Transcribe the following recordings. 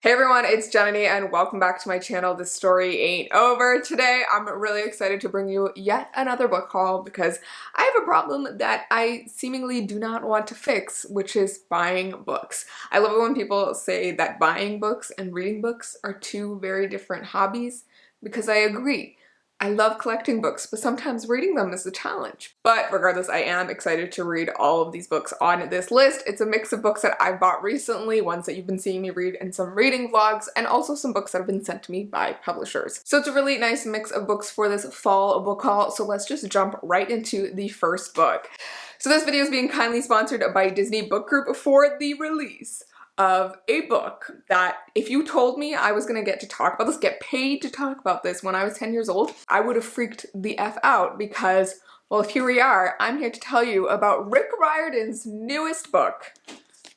Hey everyone, it's Jananie and welcome back to my channel, This Story Ain't Over. Today I'm really excited to bring you yet another book haul because I have a problem that I seemingly do not want to fix, which is buying books. I love it when people say that buying books and reading books are two very different hobbies because I agree. I love collecting books, but sometimes reading them is a challenge. But regardless, I am excited to read all of these books on this list. It's a mix of books that I've bought recently, ones that you've been seeing me read in some reading vlogs, and also some books that have been sent to me by publishers. So it's a really nice mix of books for this fall book haul, so let's just jump right into the first book. So this video is being kindly sponsored by Disney Book Group for the release of a book that if you told me I was gonna get to talk about this, get paid to talk about this when I was 10 years old, I would have freaked the F out because, well, here we are. I'm here to tell you about Rick Riordan's newest book,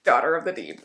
Daughter of the Deep.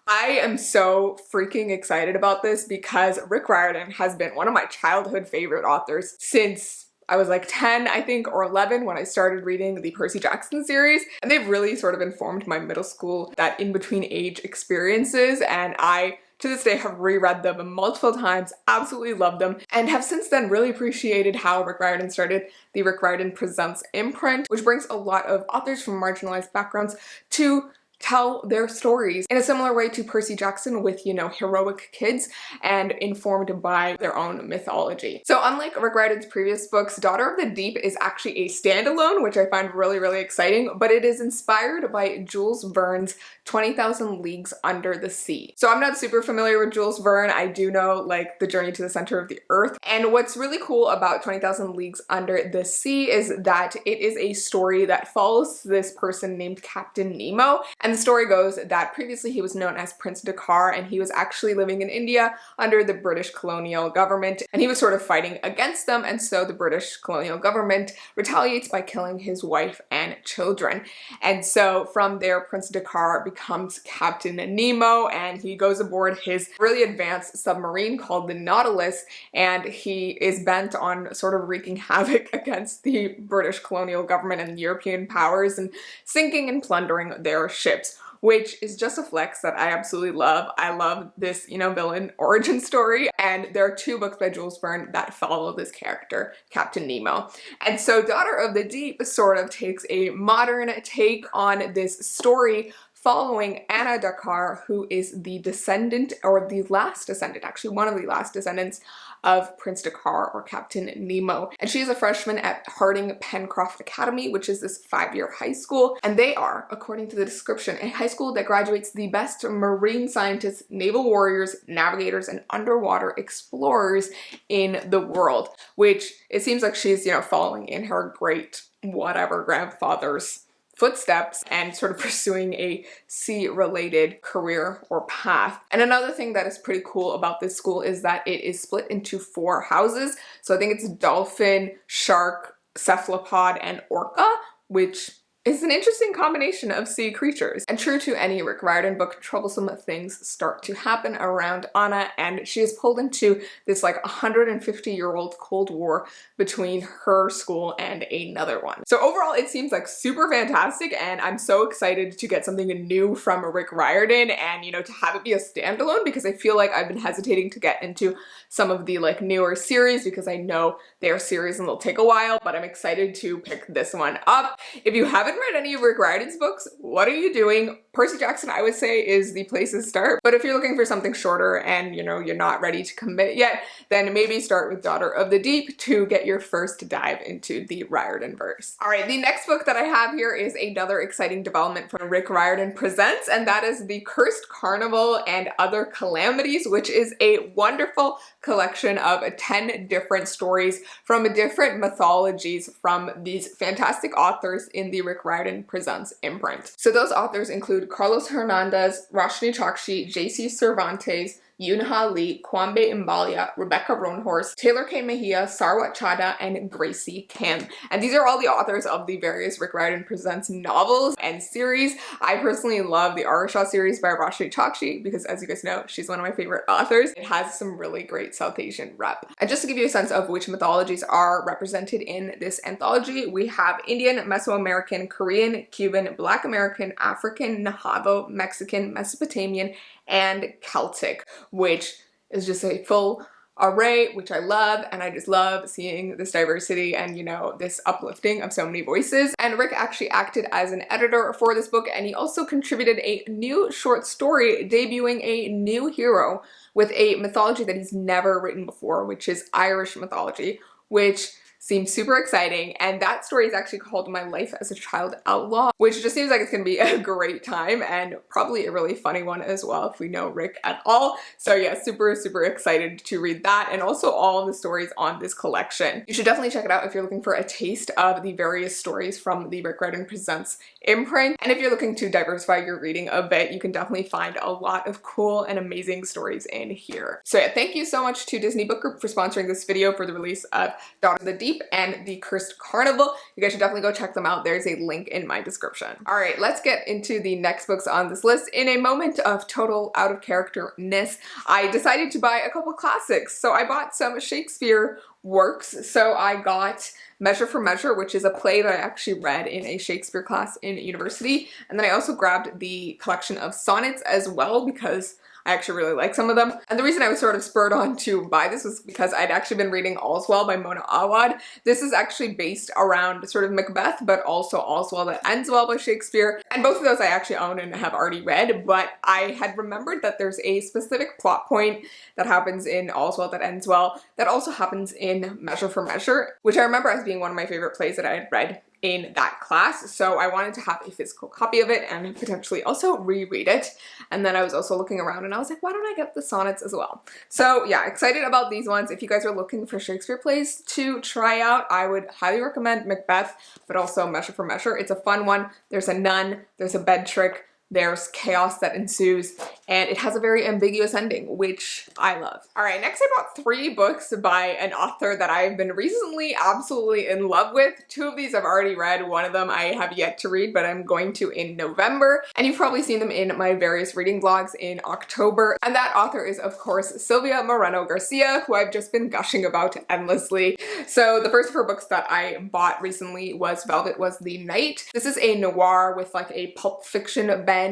I am so freaking excited about this because Rick Riordan has been one of my childhood favorite authors since I was like 10, I think, or 11 when I started reading the Percy Jackson series, and they've really sort of informed my middle school, that in-between age experiences, and I, to this day, have reread them multiple times, absolutely love them, and have since then really appreciated how Rick Riordan started the Rick Riordan Presents imprint, which brings a lot of authors from marginalized backgrounds to tell their stories in a similar way to Percy Jackson with, you know, heroic kids and informed by their own mythology. So unlike Rick Riordan's previous books, Daughter of the Deep is actually a standalone, which I find really, really exciting, but it is inspired by Jules Verne's 20,000 Leagues Under the Sea. So I'm not super familiar with Jules Verne. I do know like The Journey to the Center of the Earth. And what's really cool about 20,000 Leagues Under the Sea is that it is a story that follows this person named Captain Nemo. And the story goes that previously he was known as Prince Dakar, and he was actually living in India under the British colonial government, and he was sort of fighting against them, and so the British colonial government retaliates by killing his wife and children. And so from there, Prince Dakar becomes Captain Nemo, and he goes aboard his really advanced submarine called the Nautilus, and he is bent on sort of wreaking havoc against the British colonial government and European powers and sinking and plundering their ships, which is just a flex that I absolutely love. I love this, you know, villain origin story, and there are two books by Jules Verne that follow this character, Captain Nemo. And so Daughter of the Deep sort of takes a modern take on this story following Anna Dakar, who is the descendant, or the last descendant, actually one of the last descendants of Prince Dakar or Captain Nemo. And she is a freshman at Harding Pencroft Academy, which is this 5-year high school. And they are, according to the description, a high school that graduates the best marine scientists, naval warriors, navigators, and underwater explorers in the world, which it seems like she's, you know, following in her great whatever grandfather's footsteps and sort of pursuing a sea-related career or path. And another thing that is pretty cool about this school is that it is split into 4 houses. So I think it's dolphin, shark, cephalopod, and orca, which is an interesting combination of sea creatures. And true to any Rick Riordan book, troublesome things start to happen around Anna, and she is pulled into this like 150-year-old Cold War between her school and another one. So overall, it seems like super fantastic, and I'm so excited to get something new from Rick Riordan and, you know, to have it be a standalone, because I feel like I've been hesitating to get into some of the like newer series because I know they're series and they'll take a while, but I'm excited to pick this one up. If you haven't read any of Rick Riordan's books, what are you doing? Percy Jackson, I would say, is the place to start. But if you're looking for something shorter and, you know, you're not ready to commit yet, then maybe start with Daughter of the Deep to get your first dive into the Riordan verse. All right, the next book that I have here is another exciting development from Rick Riordan Presents, and that is The Cursed Carnival and Other Calamities, which is a wonderful collection of 10 different stories from different mythologies from these fantastic authors in the Rick Riordan Presents imprint. So those authors include Carlos Hernandez, Roshni Chokshi, J.C. Cervantes, Yunha Lee, Kwame Imbalia, Rebecca Roanhorse, Taylor K. Mejia, Sarwat Chada, and Gracie Kim. And these are all the authors of the various Rick Riordan Presents novels and series. I personally love the Arasha series by Roshni Chokshi because, as you guys know, she's one of my favorite authors. It has some really great South Asian rep. And just to give you a sense of which mythologies are represented in this anthology, we have Indian, Mesoamerican, Korean, Cuban, Black American, African, Navajo, Mexican, Mesopotamian, and Celtic, which is just a full array, which I love, and I just love seeing this diversity and, you know, this uplifting of so many voices. And Rick actually acted as an editor for this book, and he also contributed a new short story debuting a new hero with a mythology that he's never written before, which is Irish mythology, which seems super exciting. And that story is actually called My Life as a Child Outlaw, which just seems like it's gonna be a great time and probably a really funny one as well if we know Rick at all. So yeah, super, super excited to read that, and also all of the stories on this collection. You should definitely check it out if you're looking for a taste of the various stories from the Rick Riordan Presents imprint. And if you're looking to diversify your reading a bit, you can definitely find a lot of cool and amazing stories in here. So yeah, thank you so much to Disney Book Group for sponsoring this video for the release of Daughter of the Deep and The Cursed Carnival. You guys should definitely go check them out. There's a link in my description. All right, let's get into the next books on this list. In a moment of total out of character-ness, I decided to buy a couple classics. So I bought some Shakespeare works. So I got Measure for Measure, which is a play that I actually read in a Shakespeare class in university. And then I also grabbed the collection of sonnets as well because I actually really like some of them. And the reason I was sort of spurred on to buy this was because I'd actually been reading All's Well by Mona Awad. This is actually based around sort of Macbeth, but also All's Well That Ends Well by Shakespeare. And both of those I actually own and have already read, but I had remembered that there's a specific plot point that happens in All's Well That Ends Well that also happens in Measure for Measure, which I remember as being one of my favorite plays that I had read in that class. So I wanted to have a physical copy of it and potentially also reread it. And then I was also looking around and I was like, why don't I get the sonnets as well? So yeah, excited about these ones. If you guys are looking for Shakespeare plays to try out, I would highly recommend Macbeth, but also Measure for Measure. It's a fun one. There's a nun, there's a bed trick, there's chaos that ensues, and it has a very ambiguous ending, which I love. All right, next I bought 3 books by an author that I've been recently absolutely in love with. 2 of these I've already read. One of them I have yet to read, but I'm going to in November. And you've probably seen them in my various reading vlogs in October. And that author is, of course, Silvia Moreno Garcia, who I've just been gushing about endlessly. So the first of her books that I bought recently was Velvet Was the Night. This is a noir with like a pulp fiction bend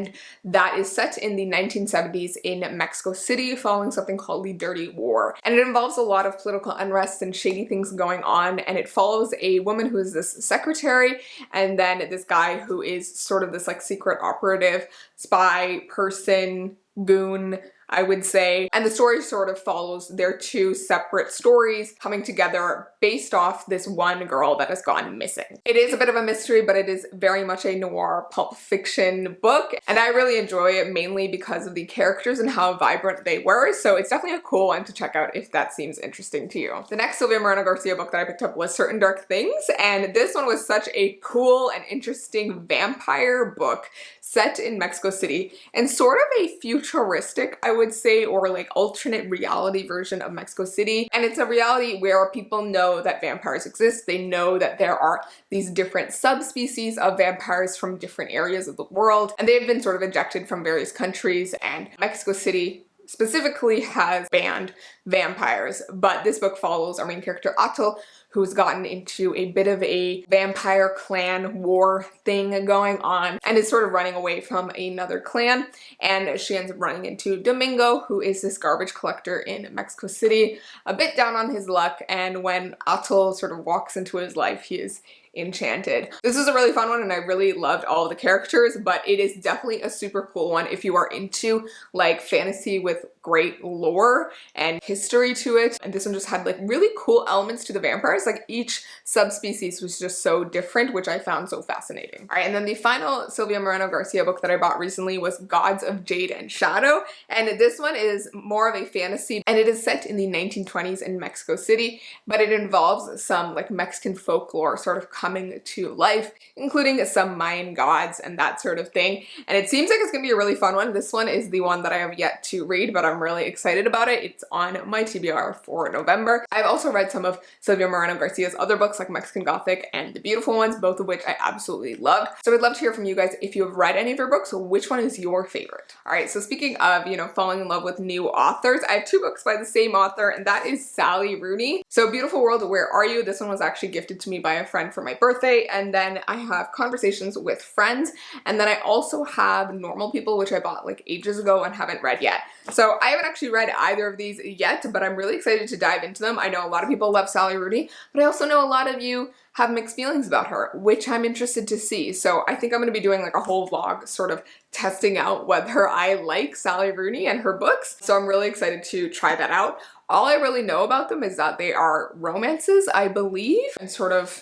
that is set in the 1970s in Mexico City following something called the Dirty War. And it involves a lot of political unrest and shady things going on, and it follows a woman who is this secretary and then this guy who is sort of this like secret operative, spy person, goon, I would say. And the story sort of follows their 2 separate stories coming together based off this one girl that has gone missing. It is a bit of a mystery, but it is very much a noir pulp fiction book, and I really enjoy it mainly because of the characters and how vibrant they were, so it's definitely a cool one to check out if that seems interesting to you. The next Silvia Moreno Garcia book that I picked up was Certain Dark Things, and this one was such a cool and interesting vampire book set in Mexico City and sort of a futuristic, I would say, or like alternate reality version of Mexico City. And it's a reality where people know that vampires exist. They know that there are these different subspecies of vampires from different areas of the world, and they have been sort of ejected from various countries, and Mexico City specifically has banned vampires. But this book follows our main character Atul, who's gotten into a bit of a vampire clan war thing going on and is sort of running away from another clan. And she ends up running into Domingo, who is this garbage collector in Mexico City, a bit down on his luck. And when Atul sort of walks into his life, he is enchanted. This is a really fun one and I really loved all of the characters, but it is definitely a super cool one if you are into like fantasy with great lore and history to it. And this one just had like really cool elements to the vampires. Like each subspecies was just so different, which I found so fascinating. All right, and then the final Silvia Moreno Garcia book that I bought recently was Gods of Jade and Shadow. And this one is more of a fantasy and it is set in the 1920s in Mexico City, but it involves some like Mexican folklore sort of coming to life, including some Mayan gods and that sort of thing. And it seems like it's gonna be a really fun one. This one is the one that I have yet to read, but I'm really excited about it. It's on my TBR for November. I've also read some of Silvia Moreno Garcia's other books like Mexican Gothic and The Beautiful Ones, both of which I absolutely loved. So I'd love to hear from you guys if you have read any of her books. Which one is your favorite? All right, so speaking of, falling in love with new authors, I have 2 books by the same author, and that is Sally Rooney. So Beautiful World, Where Are You? This one was actually gifted to me by a friend for my birthday, and then I have Conversations with Friends, and then I also have Normal People, which I bought like ages ago and haven't read yet. So I haven't actually read either of these yet, but I'm really excited to dive into them. I know a lot of people love Sally Rooney, but I also know a lot of you have mixed feelings about her, which I'm interested to see. So I think I'm going to be doing like a whole vlog sort of testing out whether I like Sally Rooney and her books. So I'm really excited to try that out. All I really know about them is that they are romances, I believe, and sort of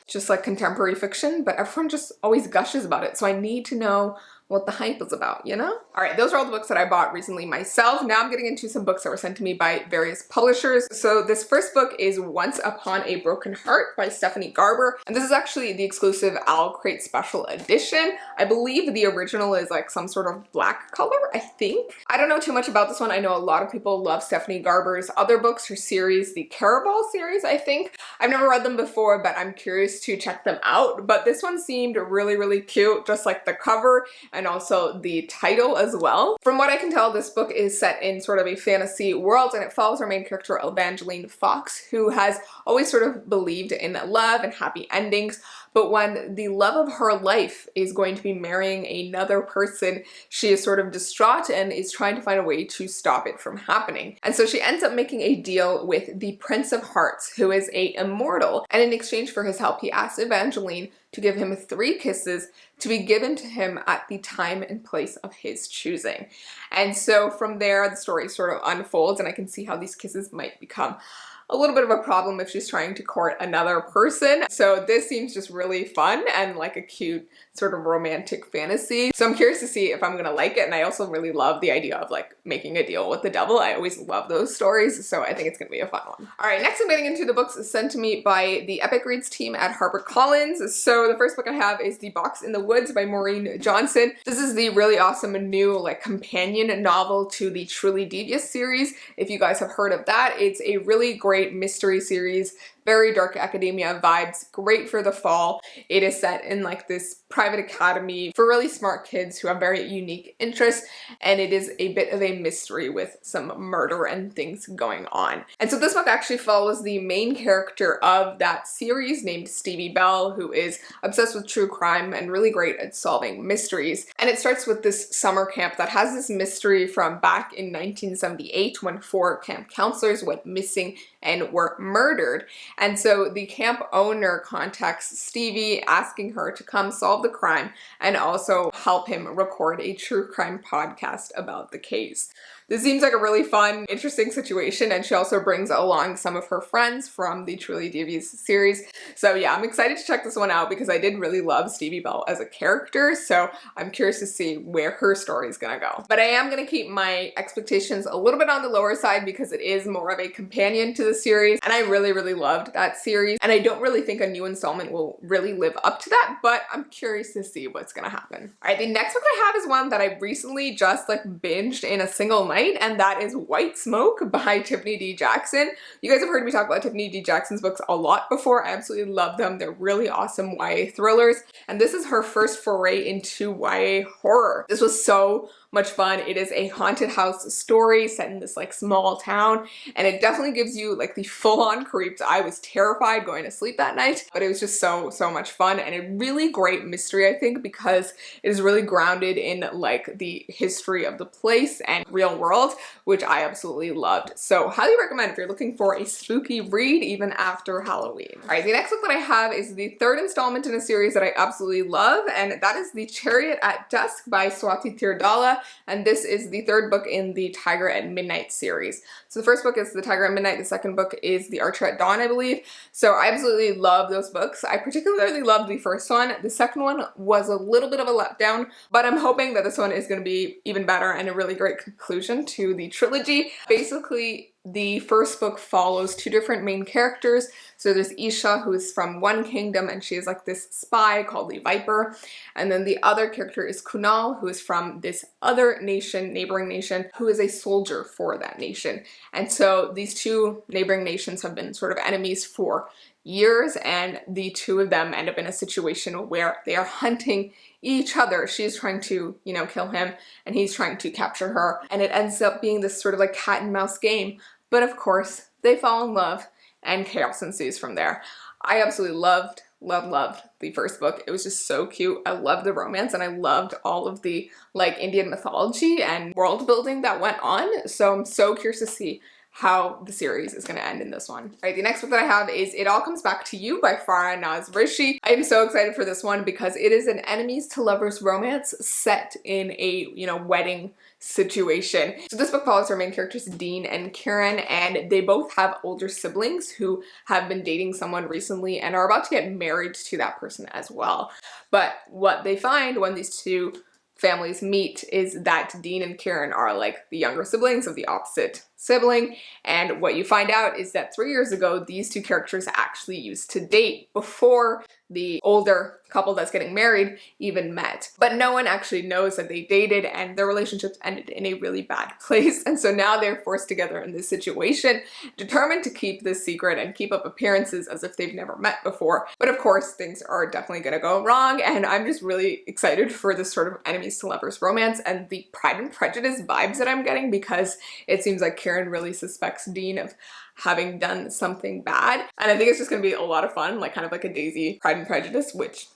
just like contemporary fiction, but everyone just always gushes about it. So I need to know what the hype is about, All right, those are all the books that I bought recently myself. Now I'm getting into some books that were sent to me by various publishers. So this first book is Once Upon a Broken Heart by Stephanie Garber. And this is actually the exclusive Owl Crate special edition. I believe the original is like some sort of black color, I think. I don't know too much about this one. I know a lot of people love Stephanie Garber's other books, her series, the Caraval series, I think. I've never read them before, but I'm curious to check them out. But this one seemed really, really cute, just like the cover and also the title as well. From what I can tell, this book is set in sort of a fantasy world, and it follows our main character, Evangeline Fox, who has always sort of believed in love and happy endings. But when the love of her life is going to be marrying another person, she is sort of distraught and is trying to find a way to stop it from happening. And so she ends up making a deal with the Prince of Hearts, who is an immortal. And in exchange for his help, he asks Evangeline to give him 3 kisses to be given to him at the time and place of his choosing. And so from there, the story sort of unfolds, and I can see how these kisses might become a little bit of a problem if she's trying to court another person. So this seems just really fun and like a cute sort of romantic fantasy. So I'm curious to see if I'm gonna like it. And I also really love the idea of like making a deal with the devil. I always love those stories. So I think it's gonna be a fun one. All right, next I'm getting into the books sent to me by the Epic Reads team at HarperCollins. So the first book I have is The Box in the Woods by Maureen Johnson. This is the really awesome new like companion novel to the Truly Devious series. If you guys have heard of that, it's a really great mystery series, very dark academia vibes, great for the fall. It is set in like this private academy for really smart kids who have very unique interests, and it is a bit of a mystery with some murder and things going on. And so this book actually follows the main character of that series named Stevie Bell, who is obsessed with true crime and really great at solving mysteries. And it starts with this summer camp that has this mystery from back in 1978 when 4 camp counselors went missing and were murdered. And so the camp owner contacts Stevie asking her to come solve the crime and also help him record a true crime podcast about the case. This seems like a really fun, interesting situation, and she also brings along some of her friends from the Truly Devious series. So yeah, I'm excited to check this one out because I did really love Stevie Bell as a character, so I'm curious to see where her story is gonna go. But I am gonna keep my expectations a little bit on the lower side because it is more of a companion to the series, and I really, really loved that series, and I don't really think a new installment will really live up to that, but I'm curious to see what's gonna happen. All right, the next book I have is one that I recently just like binged in a single night, and that is White Smoke by Tiffany D. Jackson. You guys have heard me talk about Tiffany D. Jackson's books a lot before. I absolutely love them. They're really awesome YA thrillers, and this is her first foray into YA horror. This was so much fun. It is a haunted house story set in this like small town, and it definitely gives you like the full-on creeps. I was terrified going to sleep that night, but it was just so much fun and a really great mystery, I think, because it is really grounded in like the history of the place and real world, which I absolutely loved. So highly recommend if you're looking for a spooky read even after Halloween. All right, the next book that I have is the 3rd installment in a series that I absolutely love, and that is The Chariot at Dusk by Swati Thirdala. And this is the 3rd book in the Tiger at Midnight series. So the first book is The Tiger at Midnight, the second book is The Archer at Dawn, I believe. So I absolutely love those books. I particularly loved the first one. The second one was a little bit of a letdown, but I'm hoping that this one is going to be even better and a really great conclusion to the trilogy. Basically, the first book follows 2 different main characters. So there's Isha, who is from one kingdom, and she is like this spy called the Viper. And then the other character is Kunal, who is from this other nation, neighboring nation, who is a soldier for that nation. And so these two neighboring nations have been sort of enemies for years, and the two of them end up in a situation where they are hunting each other. She's trying to, you know, kill him, and he's trying to capture her, and it ends up being this sort of like cat and mouse game. But of course, they fall in love, and chaos ensues from there. I absolutely loved the first book. It was just so cute. I loved the romance, and I loved all of the like Indian mythology and world building that went on. So I'm so curious to see how the series is going to end in this one. All right, the next book that I have is It All Comes Back to You by Farah Naz Rishi. I am so excited for this one because it is an enemies to lovers romance set in a, you know, wedding situation. So this book follows our main characters Dean and Kieran, and they both have older siblings who have been dating someone recently and are about to get married to that person as well. But what they find when these two families meet is that Dean and Kieran are like the younger siblings of the opposite sibling, and what you find out is that 3 years ago these two characters actually used to date before the older couple that's getting married even met. But no one actually knows that they dated, and their relationships ended in a really bad place. And so now they're forced together in this situation, determined to keep this secret and keep up appearances as if they've never met before. But of course, things are definitely gonna go wrong, and I'm just really excited for this sort of enemies to lovers romance and the Pride and Prejudice vibes that I'm getting, because it seems like Kieran really suspects Dean of having done something bad. And I think it's just gonna be a lot of fun, like kind of like a Daisy Pride and Prejudice, which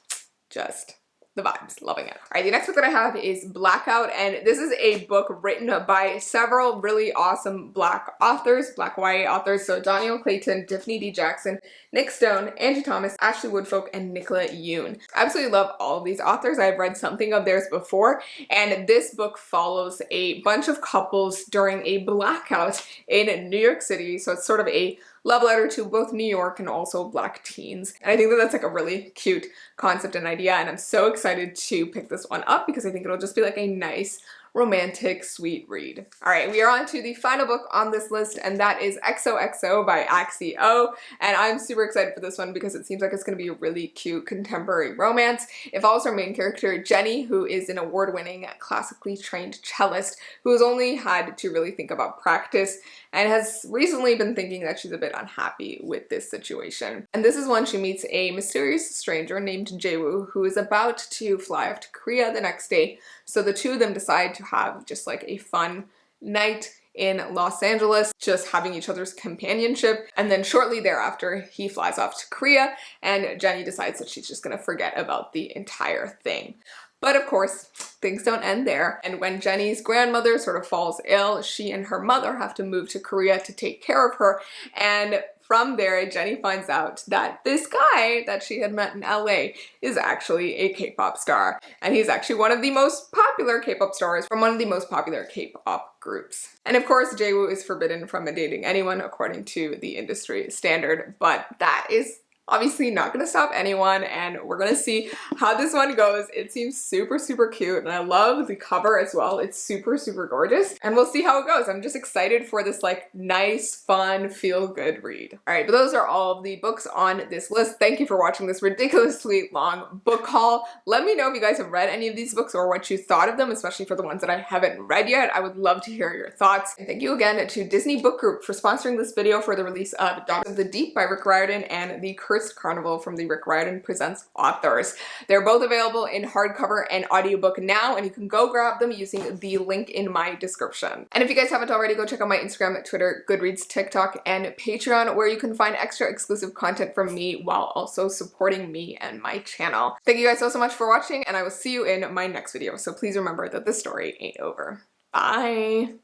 just the vibes, loving it. All right, the next book that I have is Blackout, and this is a book written by several really awesome Black authors, Black YA authors. So Daniel Clayton, Tiffany D. Jackson, Nick Stone, Angie Thomas, Ashley Woodfolk, and Nicola Yoon. I absolutely love all of these authors. I've read something of theirs before, and this book follows a bunch of couples during a blackout in New York City. So it's sort of a love letter to both New York and also Black teens. And I think that that's like a really cute concept and idea, and I'm so excited to pick this one up because I think it'll just be like a nice romantic, sweet read. All right, we are on to the final book on this list, and that is XOXO by Axio. And I'm super excited for this one because it seems like it's gonna be a really cute contemporary romance. It follows our main character, Jenny, who is an award-winning, classically trained cellist who has only had to really think about practice and has recently been thinking that she's a bit unhappy with this situation. And this is when she meets a mysterious stranger named Jaewoo, who is about to fly off to Korea the next day. So the two of them decide to have just like a fun night in Los Angeles, just having each other's companionship. And then shortly thereafter, he flies off to Korea, and Jenny decides that she's just gonna forget about the entire thing. But of course, things don't end there. And when Jenny's grandmother sort of falls ill, she and her mother have to move to Korea to take care of her. And from there, Jenny finds out that this guy that she had met in LA is actually a K-pop star. And he's actually one of the most popular K-pop stars from one of the most popular K-pop groups. And of course, Jaewoo is forbidden from dating anyone according to the industry standard, but that is obviously not gonna stop anyone, and we're gonna see how this one goes. It seems super, super cute, and I love the cover as well. It's super, super gorgeous, and we'll see how it goes. I'm just excited for this like nice, fun, feel-good read. All right, but those are all of the books on this list. Thank you for watching this ridiculously long book haul. Let me know if you guys have read any of these books or what you thought of them, especially for the ones that I haven't read yet. I would love to hear your thoughts. And thank you again to Disney Book Group for sponsoring this video for the release of Daughters of the Deep by Rick Riordan and The Carnival from the Rick Riordan Presents authors. They're both available in hardcover and audiobook now, and you can go grab them using the link in my description. And if you guys haven't already, go check out my Instagram, Twitter, Goodreads, TikTok, and Patreon, where you can find extra exclusive content from me while also supporting me and my channel. Thank you guys so much for watching, and I will see you in my next video. So please remember that this story ain't over. Bye!